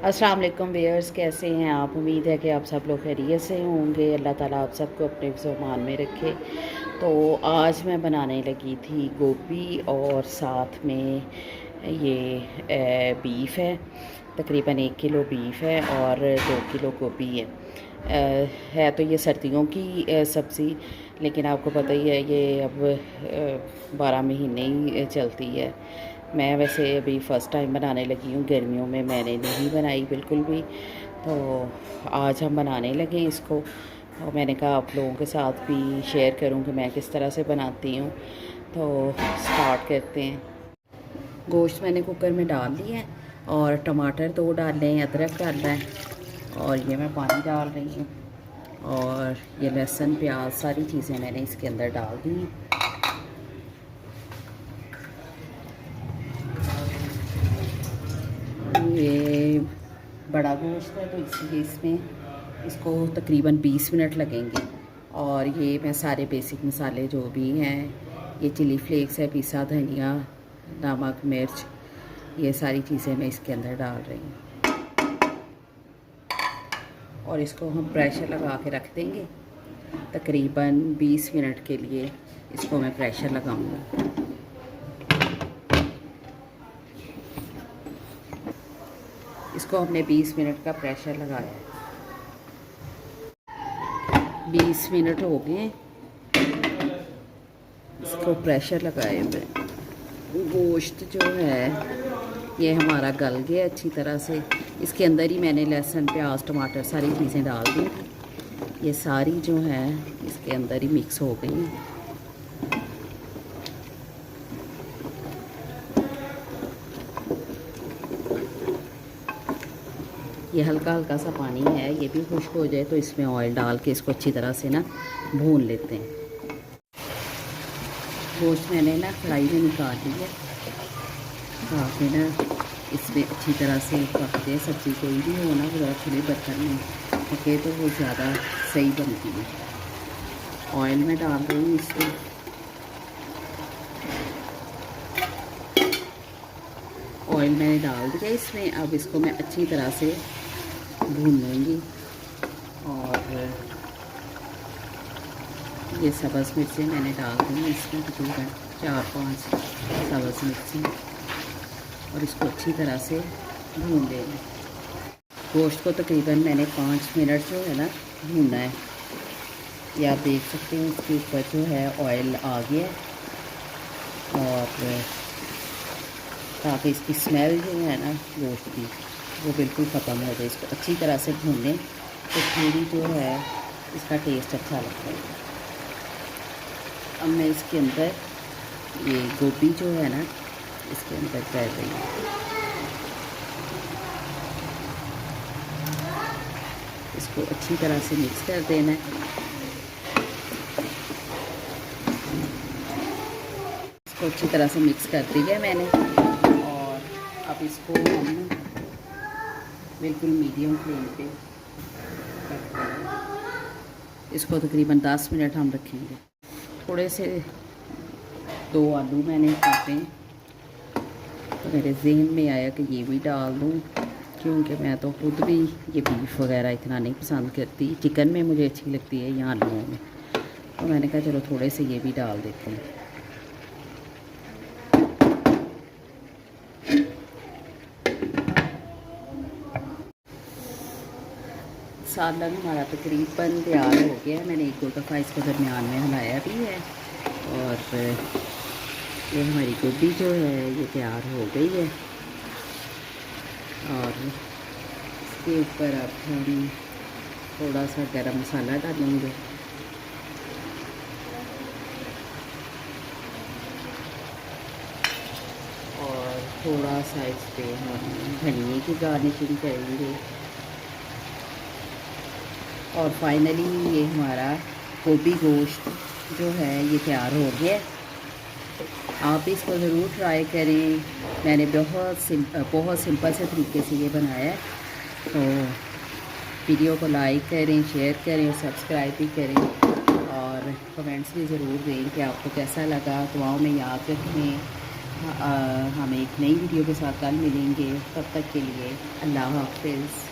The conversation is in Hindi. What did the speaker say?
अस्सलाम वालेकुम व्यूअर्स, कैसे हैं आप। उम्मीद है कि आप सब लोग खैरियत से होंगे। अल्लाह ताला आप सबको अपने फ़मान में रखे। तो आज मैं बनाने लगी थी गोभी और साथ में ये बीफ है। तकरीबन 1 किलो बीफ है और 2 किलो गोभी है तो ये सर्दियों की सब्ज़ी, लेकिन आपको पता ही है ये अब 12 महीने ही चलती है। मैं वैसे अभी फ़र्स्ट टाइम बनाने लगी हूँ, गर्मियों में मैंने नहीं बनाई बिल्कुल भी। तो आज हम बनाने लगे इसको और मैंने कहा आप लोगों के साथ भी शेयर करूँ कि मैं किस तरह से बनाती हूँ। तो स्टार्ट करते हैं। गोश्त मैंने कुकर में डाल दिया है और टमाटर 2 डाले हैं, अदरक डालना है और ये मैं पानी डाल रही हूँ। और ये लहसुन प्याज सारी चीज़ें मैंने इसके अंदर डाल दी। ये बड़ा गोश्त है तो इसलिए इसमें इसको तकरीबन 20 मिनट लगेंगे। और ये मैं सारे बेसिक मसाले जो भी हैं, ये चिली फ्लेक्स है, पिसा धनिया, नमक, मिर्च, ये सारी चीज़ें मैं इसके अंदर डाल रही हूँ। और इसको हम प्रेशर लगा के रख देंगे तकरीबन 20 मिनट के लिए। इसको मैं प्रेशर लगाऊंगी। इसको हमने 20 मिनट का प्रेशर लगाया है। 20 मिनट हो गए इसको प्रेशर लगाए हुए। गोश्त जो है ये हमारा गल गया अच्छी तरह से। इसके अंदर ही मैंने लहसुन प्याज टमाटर सारी चीज़ें डाल दी। ये सारी जो है इसके अंदर ही मिक्स हो गई। ये हल्का हल्का सा पानी है, ये भी खुश्क हो जाए तो इसमें ऑयल डाल के इसको अच्छी तरह से ना भून लेते हैं। गोश्त मैंने ना कढ़ाई में निकाल ली है ताकि ना इसमें अच्छी तरह से पक जाए। सब्ज़ी कोई भी हो ना, वो खुले बर्तन में पके तो वो ज़्यादा सही बनती है। ऑयल में डाल रही हूँ इसको। ऑयल मैंने डाल दिया इसमें। अब इसको मैं अच्छी तरह से भून लूँगी। और ये सब्ज़ मिर्चें मैंने डाल दी इसमें, तकरीबन 4-5 सब्ज़ मिर्चें, और इसको अच्छी तरह से भून लेंगे। गोश्त को तकरीबन मैंने 5 मिनट जो है ना भूनना है। ये आप देख सकते हैं इसके ऊपर जो है ऑयल आ गया है। और ताकि इसकी स्मेल जो है ना गोश्त की वो बिल्कुल ख़त्म हो जाए। इसको अच्छी तरह से भूनें तो थोड़ी जो है इसका टेस्ट अच्छा लगता है। अब मैं इसके अंदर ये गोभी जो है ना इसके अंदर कर रही हूँ। इसको अच्छी तरह से मिक्स कर देना है। इसको अच्छी तरह से मिक्स कर दिया मैंने। और अब इसको हम बिल्कुल मीडियम फ्लेम पे इसको तकरीबन 10 मिनट हम रखेंगे। थोड़े से 2 आलू मैंने काटे तो मेरे जहन में आया कि ये भी डाल दूँ, क्योंकि मैं तो खुद भी ये बीफ वगैरह इतना नहीं पसंद करती। चिकन में मुझे अच्छी लगती है या आलूओं में, तो मैंने कहा चलो थोड़े से ये भी डाल देते हैं। सालन हमारा तकरीबन तैयार हो गया है। मैंने 1-2 दफ़ा इसको दरमियान में हिलाया भी है। और ये हमारी गोभी जो है ये तैयार हो गई है। और इसके ऊपर अब हम थोड़ा सा गरम मसाला डालेंगे। और थोड़ा सा इस पर हम धनिए की गार्निशिंग करेंगे। और फाइनली ये हमारा गोभी गोश्त जो है ये तैयार हो गया है। आप इसको ज़रूर ट्राई करें। मैंने बहुत सिंपल से तरीके से ये बनाया है। तो वीडियो को लाइक करें, शेयर करें और सब्सक्राइब भी करें। और कमेंट्स भी ज़रूर दें कि आपको कैसा लगा। दुआओं में याद रखें। हम एक नई वीडियो के साथ कल मिलेंगे, तब तक के लिए अल्लाह हाफ़िज़।